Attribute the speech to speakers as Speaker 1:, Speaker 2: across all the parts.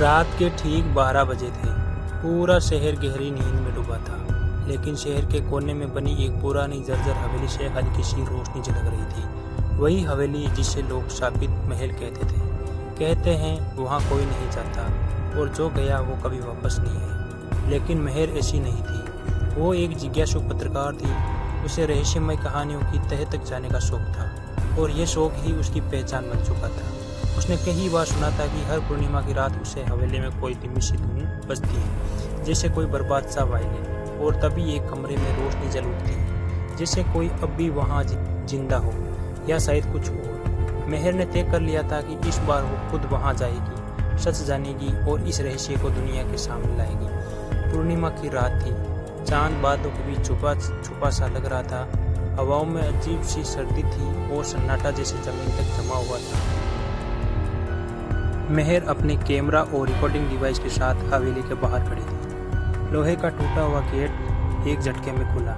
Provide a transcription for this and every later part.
Speaker 1: रात के ठीक 12 बजे थे। पूरा शहर गहरी नींद में डूबा था, लेकिन शहर के कोने में बनी एक पुरानी जर्जर हवेली से हल्की सी रोशनी झलक रही थी। वही हवेली जिसे लोग शापित महल कहते थे। कहते हैं वहाँ कोई नहीं जाता और जो गया वो कभी वापस नहीं है। लेकिन महर ऐसी नहीं थी। वो एक जिज्ञासु पत्रकार थी। उसे रहस्यमय कहानियों की तह तक जाने का शौक था और ये शौक ही उसकी पहचान बन चुका था। उसने कई बार सुना था कि हर पूर्णिमा की रात उसे हवेली में कोई धीमी सी धुन बजती है, जैसे कोई बर्बाद सा वायलिन, और तभी एक कमरे में रोशनी जल उठती है, जैसे कोई अब भी वहाँ जिंदा हो या शायद कुछ और। महर ने तय कर लिया था कि इस बार वो खुद वहाँ जाएगी, सच जानेगी और इस रहस्य को दुनिया के सामने लाएगी। पूर्णिमा की रात थी। चांद बादलों के बीच छुपा छुपा सा लग रहा था। हवाओं में अजीब सी सर्दी थी और सन्नाटा जैसे जमीन तक जमा हुआ था। महर अपने कैमरा और रिकॉर्डिंग डिवाइस के साथ हवेली के बाहर खड़ी थी। लोहे का टूटा हुआ गेट एक झटके में खुला,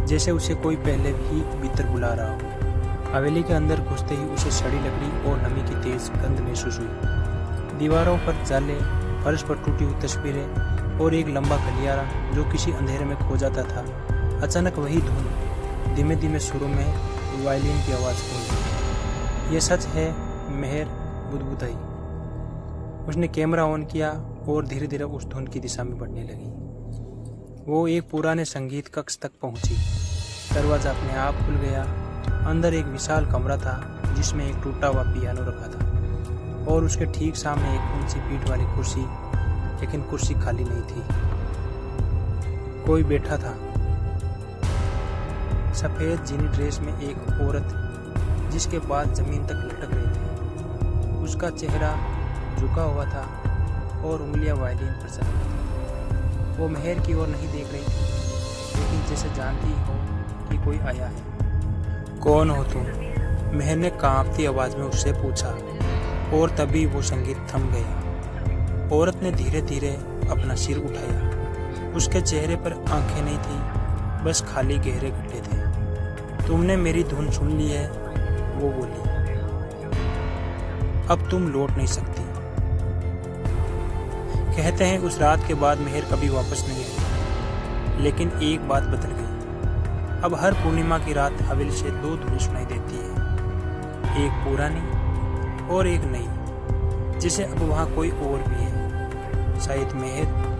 Speaker 1: जैसे उसे कोई पहले भी भीतर बुला रहा हो। हवेली के अंदर घुसते ही उसे सड़ी लकड़ी और नमी की तेज गंध महसूस हुई। दीवारों पर जाले, फर्श पर टूटी हुई तस्वीरें और एक लंबा गलियारा जो किसी अंधेरे में खो जाता था। अचानक वही धुन धीमे धीमे सुरों में वायलिन की आवाज़ गूंजी। ये सच है, महर बुदबुदाई। उसने कैमरा ऑन किया और धीरे धीरे उस धुन की दिशा में बढ़ने लगी। वो एक पुराने संगीत कक्ष तक पहुंची। दरवाजा अपने आप खुल गया। अंदर एक विशाल कमरा था जिसमें एक टूटा हुआ पियानो रखा था और उसके ठीक सामने एक ऊंची पीठ वाली कुर्सी, लेकिन कुर्सी खाली नहीं थी। कोई बैठा था। सफेद जीनी ड्रेस में एक औरत, जिसके बाल जमीन तक लटक रहे थे। उसका चेहरा झुका हुआ था और उंगलियां वायलिन पर चल रही थी। वो महर की ओर नहीं देख रही थी, लेकिन जैसे जानती हो कि कोई आया है। कौन हो तुम? महर ने कांपती आवाज में उससे पूछा, और तभी वो संगीत थम गया। औरत ने धीरे धीरे अपना सिर उठाया। उसके चेहरे पर आंखें नहीं थी, बस खाली गहरे गड्ढे थे। तुमने मेरी धुन सुन ली है, वो बोली। अब तुम लौट नहीं सकती। कहते हैं उस रात के बाद महर कभी वापस नहीं आई। लेकिन एक बात बदल गई। अब हर पूर्णिमा की रात हवेली से दो धुनें सुनाई देती है, एक पुरानी और एक नई, जिसे अब वहाँ कोई और भी है, शायद महर